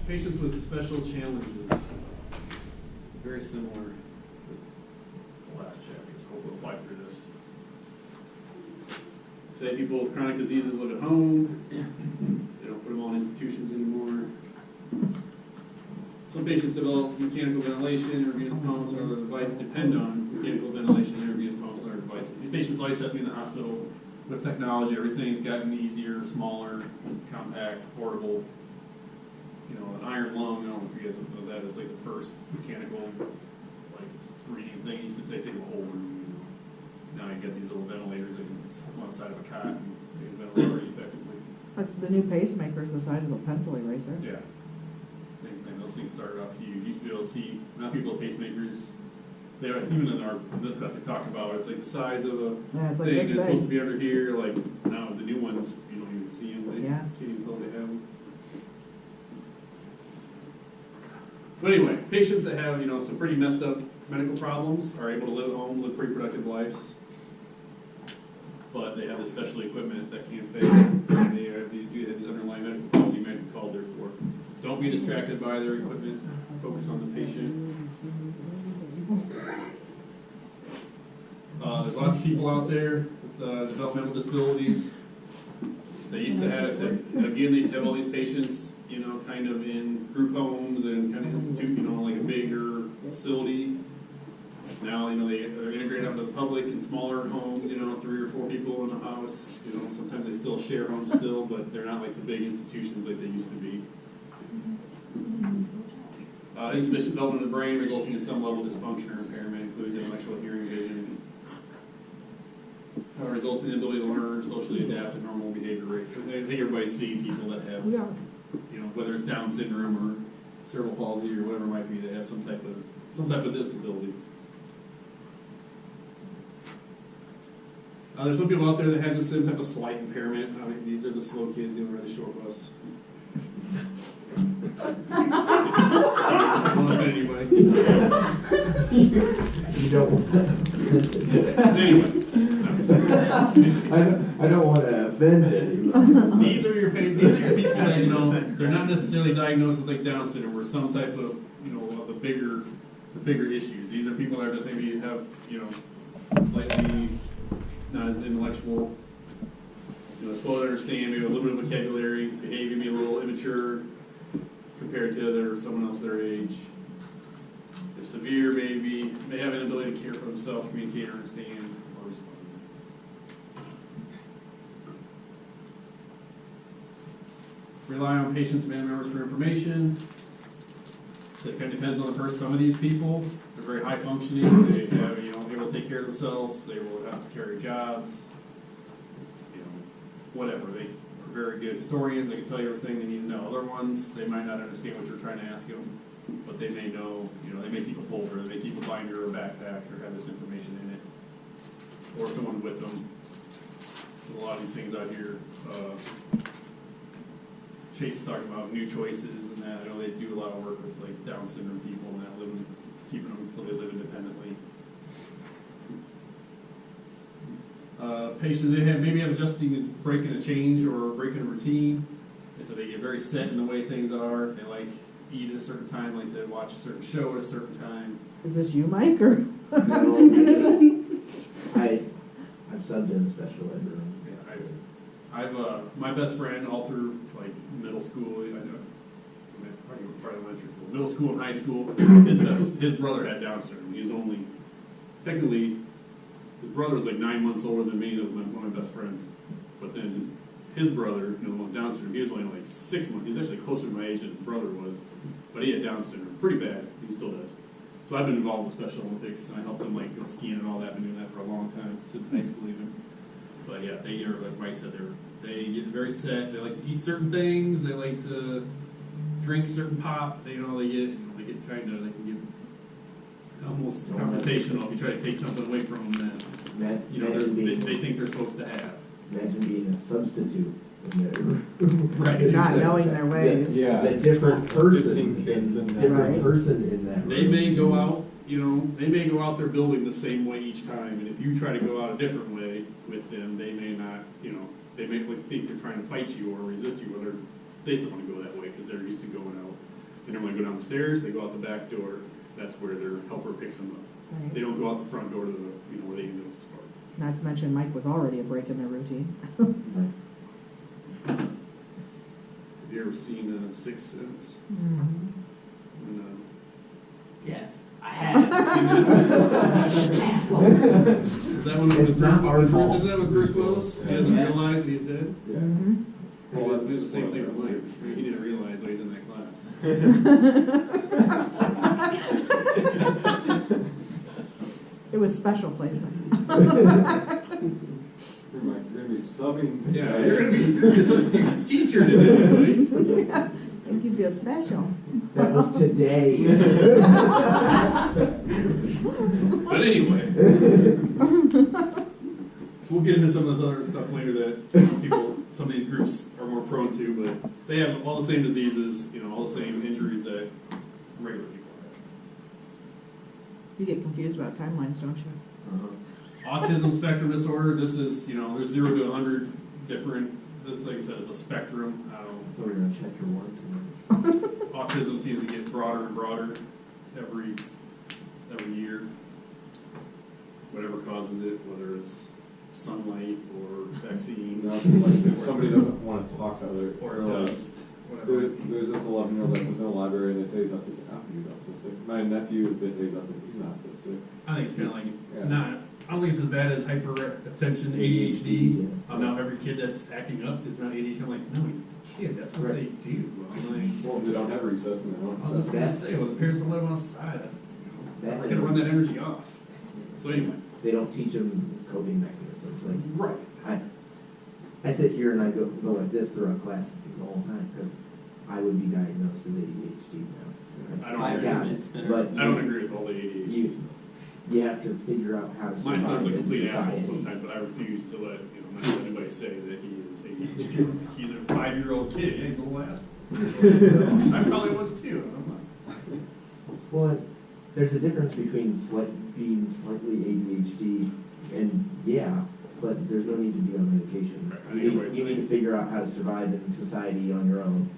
Patients with special challenges. Very similar to the last chapter, so we'll fly through this. Say people with chronic diseases live at home. They don't put them all in institutions anymore. Some patients develop mechanical ventilation, intravenous pumps, or other devices depend on mechanical ventilation, intravenous pumps, and other devices. These patients always have to be in the hospital with technology. Everything's gotten easier, smaller, compact, portable. You know, an iron lung, I don't know if you guys know that, is like the first mechanical, like, reading thing. Used to take a whole room. Now you get these little ventilators that can sit on the side of a cot and they can ventilate very effectively. Like the new pacemaker is the size of a pencil eraser. Yeah. Same thing. Those things started off huge. You used to be able to see, now people with pacemakers, they are, even in this stuff they talk about, it's like the size of a Yeah, it's like thing. this It's big. supposed to be under here. Like, now the new ones, you don't even see them. They Yeah. can't even tell they have them. But anyway, patients that have, you know, some pretty messed up medical problems are able to live at home, live pretty productive lives, but they have this special equipment that can fail. They do have these underlying medical problems you might be called there for. Don't be distracted by their equipment. Focus on the patient. There's lots of people out there with developmental disabilities. They used to have, again, they used to have all these patients, you know, kind of in group homes and kind of institute, you know, like a bigger facility. Now, you know, they're integrated out to the public in smaller homes, you know, 3 or 4 people in a house. You know, sometimes they still share homes still, but they're not like the big institutions like they used to be. Insufficient development of the brain resulting in some level of dysfunction or impairment, includes intellectual, hearing, vision. Results in the ability to learn, socially adapt, and normal behavior rate. I think everybody's seen people that have, Yeah. you know, whether it's Down syndrome or cerebral palsy or whatever it might be, they have some type of disability. There's some people out there that have just some type of slight impairment. I mean, these are the slow kids, you know, ride the short bus. I won't offend anybody. You don't. Anyway. I don't want to offend anyone. These are your people that, you know, they're not necessarily diagnosed with like Down syndrome or some type of, you know, the bigger issues. These are people that are just maybe have, you know, slightly not as intellectual, you know, slow to understand, maybe a little bit of vocabulary, behavior maybe a little immature compared to someone else their age. They're severe, maybe they have an ability to care for themselves, communicate, understand, or respond. Rely on patients and family members for information. So it kind of depends on the person. Some of these people are very high functioning. They have, you know, they will take care of themselves. They will have to carry jobs. You know, whatever. They are very good historians. They can tell you everything they need to know. Other ones, they might not understand what you're trying to ask them, but they may know. You know, they may keep a folder. They may keep a binder or a backpack or have this information in it, or someone with them. So a lot of these things out here. Chase is talking about new choices and that. I know they do a lot of work with like Down syndrome people and that, keeping them until they live independently. Patients, they maybe have adjusting, breaking a change or breaking a routine. So they get very set in the way things are. They like eat at a certain time, like to watch a certain show at a certain time. Is this you, Mike, or? No, I've subbed in special ed room. My best friend all through like middle school, middle school and high school, his brother had Down syndrome. He was only, technically, his brother was like 9 months older than me, that was one of my best friends. But then his brother, you know, Down syndrome, he was only like 6 months. He was actually closer to my age than his brother was. But he had Down syndrome, pretty bad. He still does. So I've been involved with Special Olympics, and I helped them like go skiing and all that. I've been doing that for a long time, since high school even. But yeah, they are, like Mike said, they get very set. They like to eat certain things. They like to drink certain pop. They, you know, they get kind of, they can get almost confrontational if you try to take something away from them that, you know, they think they're supposed to have. Imagine being a substitute in their right. Not Exactly. knowing their ways. Yeah, the different person, 15 kids in there. different Right. person in that They room. may go out, you know, they may go out their building the same way each time, and if you try to go out a different way with them, they may not, you know, they may think they're trying to fight you or resist you, or they just don't want to go that way because they're used to going out. They want to go down the stairs, they go out the back door. That's where their helper picks them up. They Right. don't go out the front door to the, where the ambulance is parked. Not to mention Mike was already a break in their routine. Have you ever seen Sixth Sense? Mhm. When, Yes, I have. seen that? Is that one with It's not our fault. Isn't that with Bruce Willis? He doesn't Yes. realize that he's dead? Mhm. Well, it's the same thing with Mike. He didn't realize why he's in that class. It was special placement. You're gonna be subbing. Yeah, you're gonna be a substitute teacher today, buddy. Think you'd be a special. That was today. But anyway, we'll get into some of this other stuff later that some of these groups are more prone to, but they have all the same diseases, all the same injuries that regular people You get confused about timelines, don't you? Uh-huh. have. Autism spectrum disorder, this is, there's 0 to 100 different, this, like I said, is a spectrum. We're gonna check your one. Autism seems to get broader and broader every year. Whatever causes it, whether it's sunlight or vaccines Like if somebody doesn't want to talk to other. or like, dust, whatever. There's this 11-year-old that was in a library and they say he's autistic. I don't think he's autistic. My nephew, they say he's autistic. He's not autistic. I think it's kind of like, Yeah. I don't think it's as bad as hyperattention, ADHD. Now every kid that's acting up is not ADHD. I'm like, no, he's a kid. That's what they do. I'm like, Well, they don't have recess and they don't. I was just gonna say, well, the parents don't let them outside. That's, That- they're gonna run that energy off. So anyway, They don't teach them coping mechanisms. Like, right. I sit here and I go like this throughout class the whole time because I would be diagnosed with ADHD now. I don't I agree. got It's it, better. but I don't agree with all the ADHD You, stuff. you have to figure out how to My survive son's a in complete asshole society. sometimes, but I refuse to not let anybody say that he is ADHD. He's a 5-year-old kid. Yeah, he's a little asshole. I probably was too. I'm not. Well, there's a difference between being slightly ADHD and but there's no need to be on medication. Right, I You think need, everybody's you need to right. figure out how to survive in society on your own.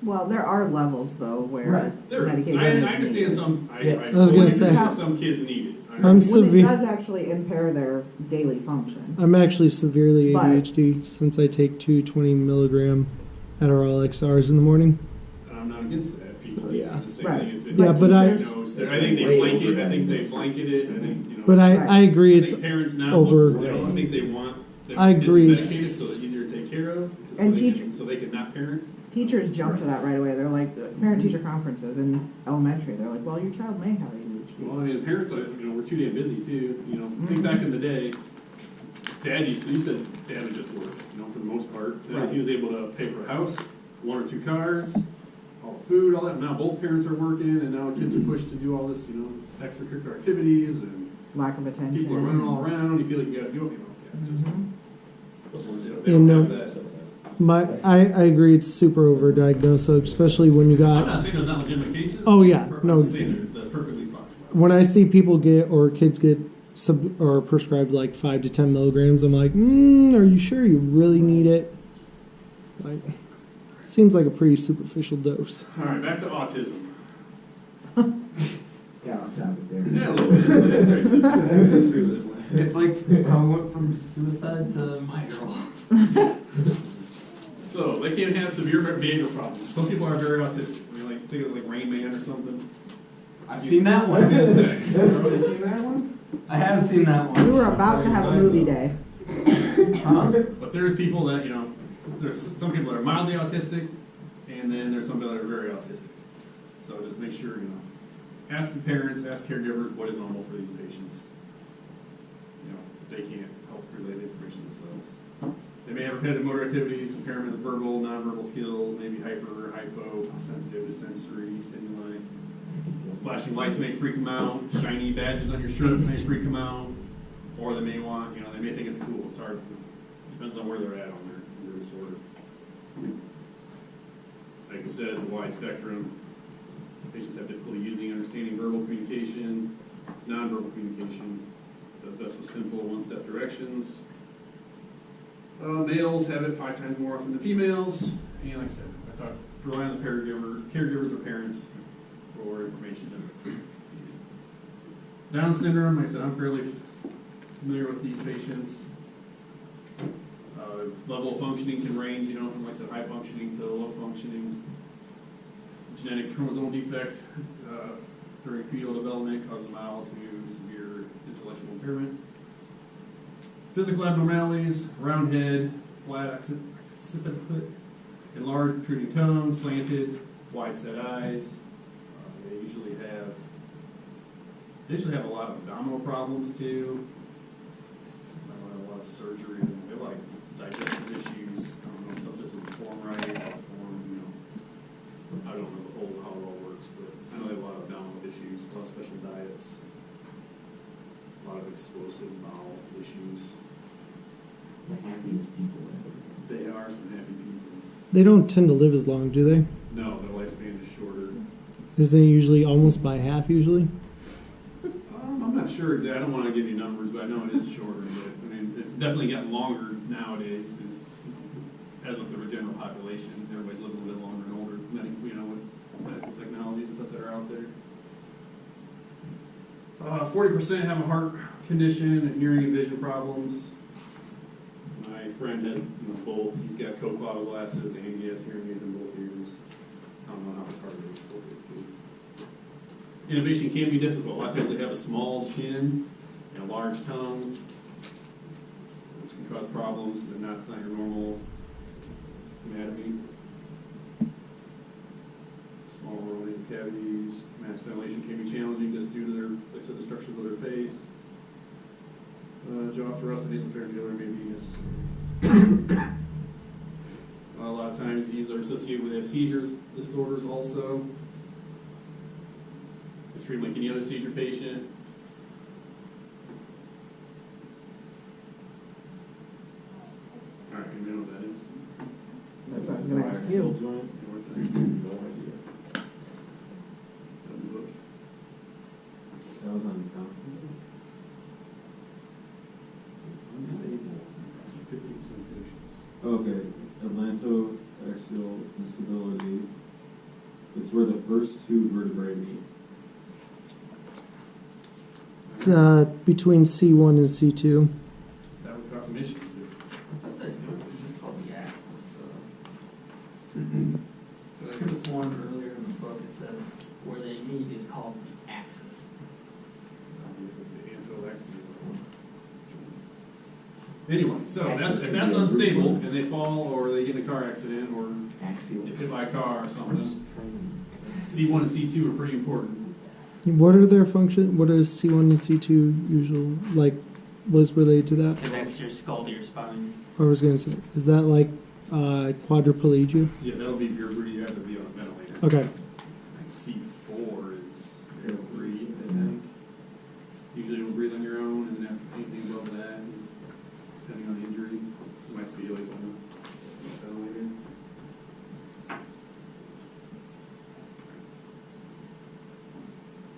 Well, there are levels though where Right. There is. medication I is understand needed. some. I Yeah. I was gonna say- some kids need it. I'm When it severe. does actually impair their daily function. I'm actually severely But- ADHD since I take 220 milligram Adderall XRs in the morning. And I'm not against that. People, Yeah. the same Right. thing has been. Yeah, but I- diagnosed. I think they blanket. I think they blanket it. I think But I Right. agree I it's think parents now over- look, I think they want their I kids agree, medicated it's- so they're easier to take care of. And So they can not parent. Teachers jump to that right away. They're like, parent-teacher conferences in elementary, they're like, well, your child may have ADHD. Well, I mean, parents, we're too damn busy too. Think back in the day, you said Dad would just work, for the most part. He was able to pay for a house, 1 or 2 cars, all the food, all that. Now both parents are working, and now kids are pushed to do all this, extracurricular activities, and Lack of attention. people are running all around. You feel like you got to do it. Just Mhm. they don't have that. I agree it's super overdiagnosed, so especially when you I'm got not saying there's not legitimate cases. Oh, yeah, no. I'm saying that's perfectly fine. when I see people get or kids get or prescribed like 5 to 10 milligrams, I'm like, are you sure you really need it? Like, seems like a pretty superficial dose. All right, back to autism. Yeah, off topic there. Yeah, a little bit. It's very simple. It's like how I went from suicide to my girl. So they can have severe behavioral problems. Some people are very autistic. Think of like Rain Man or something. I've seen that one. Everybody seen that one? I have seen that We one. were about to have a movie day. Huh? But there's people that there's some people that are mildly autistic, and then there's some people that are very autistic. So just make sure ask the parents, ask caregivers what is normal for these patients. If they can't help relay the information themselves. They may have repetitive motor activities, impairment of verbal, nonverbal skills, maybe hyper or hypo, sensitive to sensory stimuli. Flashing lights may freak them out. Shiny badges on your shirt may freak them out. Or they may want, they may think it's cool. It's hard. Depends on where they're at on their disorder. Like we said, it's a wide spectrum. Patients have difficulty using, understanding verbal communication, nonverbal communication. Does best with simple one-step directions. Males have it 5 times more often than females. And like I said, I talked rely on the caregivers or parents for information. Down syndrome, like I said, I'm fairly familiar with these patients. Level of functioning can range, from, like I said, high functioning to low functioning. Genetic chromosomal defect during fetal development causes mild to severe intellectual impairment. Physical abnormalities: round head, flat occiput, enlarged protruding tongue, slanted, wide set eyes. They usually have a lot of abdominal problems too. A lot of surgery. They have like digestive issues. I don't know if something doesn't form right, I don't know how it all works, but I know they have a lot of abdominal issues, a lot of special diets, a lot of explosive bowel issues. The happiest people ever. They are some happy people. They don't tend to live as long, do they? No, their lifespan is shorter. Isn't it usually almost by half usually? I'm not sure exactly. I don't want to give you numbers, but I know it is shorter. But I mean, it's definitely getting longer nowadays. As with the general population, everybody's living a little bit longer and older. With medical technologies and stuff that are out there. 40% have a heart condition and hearing and vision problems. My friend had both. He's got co-cloud glasses and he has hearing aids in both ears. I don't know how his heart is. Both is good. Innovation can be difficult. A lot of times they have a small chin and a large tongue, which can cause problems. It's not your normal anatomy. Small oral nasal cavities. Mass ventilation can be challenging just due to the structures of their face. Jaw thrust and nasopharyngeal may be necessary. A lot of times these are associated with seizures disorders also. It's treated like any other seizure patient. All right, you know what that is? That's what I was gonna ask you. What's that? No idea. Look. That was on the council. Unstable. 15% of patients. Okay, atlantoaxial instability. It's where the first two vertebrae meet. It's between C1 and C2. That would cause some issues. I thought it was just called the axis. I could have sworn earlier in the book it said where they meet is called the axis. Anyway, so if that's unstable and they fall or they get in a car accident or Axial. get hit by a car or something, C1 and C2 are pretty important. What are their function? What is C1 and C2 usual? Like, what's related to that? Connects your skull to your spine. I was going to say, is that like quadriplegia? Yeah, that'll be if you have to be on a ventilator. Okay. C4 is able to breathe, I think. Usually you'll breathe on your own, and then anything above that, depending on the injury, you might have to be like on a ventilator.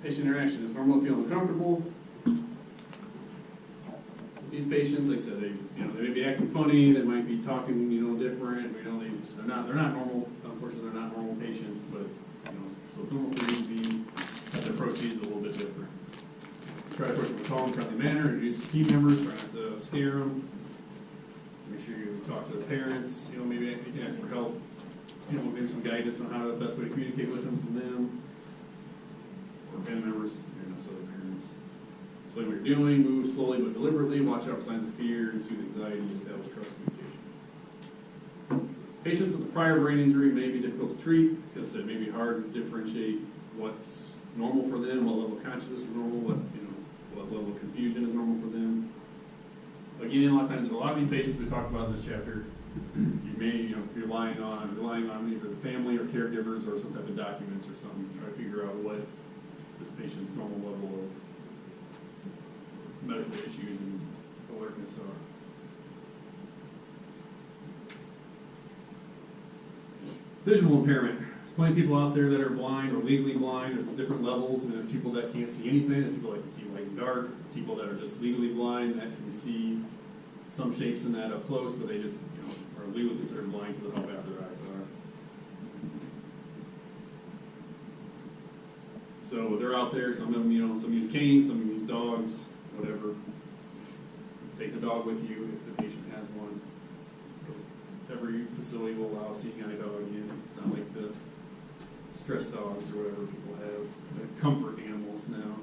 Patient interaction is normal, feel uncomfortable. With these patients, like I said, they may be acting funny, they might be talking, different. They're not normal. Unfortunately, they're not normal patients, but so normal things have to approach these a little bit different. Try to approach them in a calm, friendly manner. Introduce the team members. Try not to scare them. Make sure you talk to the parents. Maybe you can ask for help. Maybe some guidance on how the best way to communicate with them from them. Or family members, not necessarily parents. Explain what you're doing, move slowly but deliberately, watch out for signs of fear, and soothe anxiety, establish trust communication. Patients with a prior brain injury may be difficult to treat because it may be hard to differentiate what's normal for them, what level of consciousness is normal, what level of confusion is normal for them. Again, a lot of times, a lot of these patients we talked about in this chapter, you may be relying on either the family or caregivers or some type of documents or something to try to figure out what this patient's normal level of medical issues and alertness are. Visual impairment. There's plenty of people out there that are blind or legally blind. There's different levels. There's people that can't see anything. There's people that can see light and dark. People that are just legally blind that can see some shapes in that up close, but they just are legally considered blind because of how bad their eyes are. So they're out there, some of them, some use canes, some use dogs, whatever. Take the dog with you if the patient has one. Every facility will allow a seeing eye dog in. It's not like the stress dogs or whatever people have. The comfort animals now.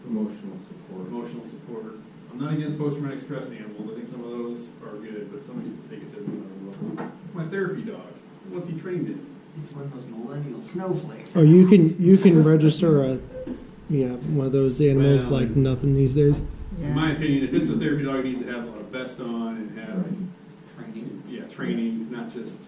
Emotional support. Emotional support. I'm not against post-traumatic stress animals. I think some of those are good, but some people take it to another level. It's my therapy dog. What's he trained in? It's one of those millennial snowflakes. Oh, you can register one of those animals Well, like nothing these days. In my opinion, if it's a therapy dog, it needs to have a vest on and have Training. training, not just,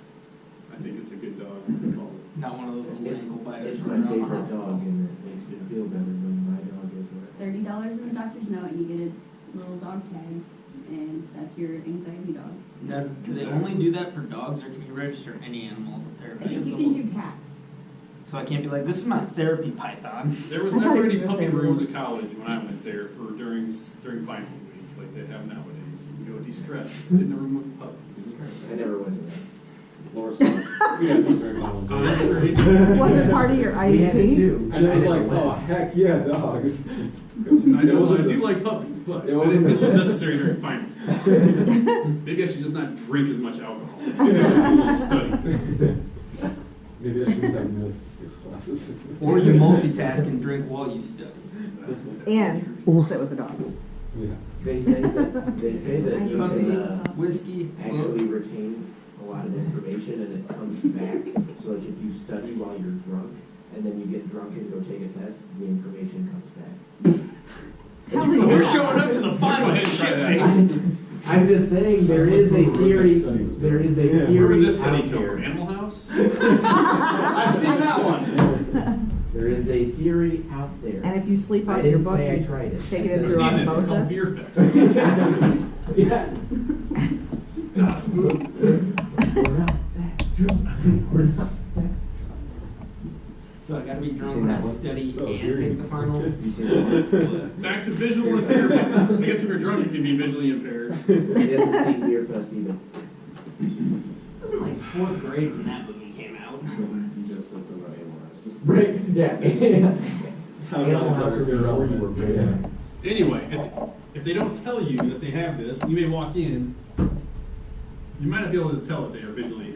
I think it's a good dog. Call it. Not one of those little ankle biters. It's my favorite dog, and it makes me feel better when my dog is away. $30 in the doctor's note, and you get a little dog tag, and that's your anxiety dog. Now, do they only do that for dogs, or can you register any animals in I therapy? think you can do cats. So I can't be like, this is my therapy python. There was I thought never you any were gonna puppy say rooms rules. at college when I went there during finals week, like they have nowadays. You can go de-stress, sit in a room with puppies. I never went to that. Laura's fine. We had those very models. Wasn't part of your We had it IEP? too. And it was I like, never oh, went. heck yeah, dogs. I know, I do like puppies, but It I wasn't think it's the- necessary during finals. Maybe I should just not drink as much alcohol. Maybe I should just study. Maybe I should have missed 6 classes. Or you multitask and drink while you study. And sit with the dogs. Yeah. They say that you I can love Whiskey, actually retain a lot of information and it comes back. So like if you study while you're drunk and then you get drunk and go take a test, the information comes back. Hell So we're yeah. showing up to the final Go ahead and try that. shit-faced. I'm just saying there is a theory. There is a Yeah. Where did theory this study out come from? there. Animal House? I've seen that one. There is a theory out there. And if you sleep I on your didn't book, say I you tried it. take I it in said- I've through seen this, it's called osmosis. Beer Fest. Yeah. We're not that drunk. We're not that. So I gotta be drunk seen when I that one? study So and hearing. take the final. You seen that one? Back to visual impairments. I guess if you're drunk, you can be visually impaired. He hasn't seen Beer Fest either. It wasn't like 4th grade when that movie came out. You just said something about Animal House. Just Right, yeah. How Animal House was before you were Yeah. born. Anyway, if they don't tell you that they have this, you may walk in, you might not be able to tell that they are visually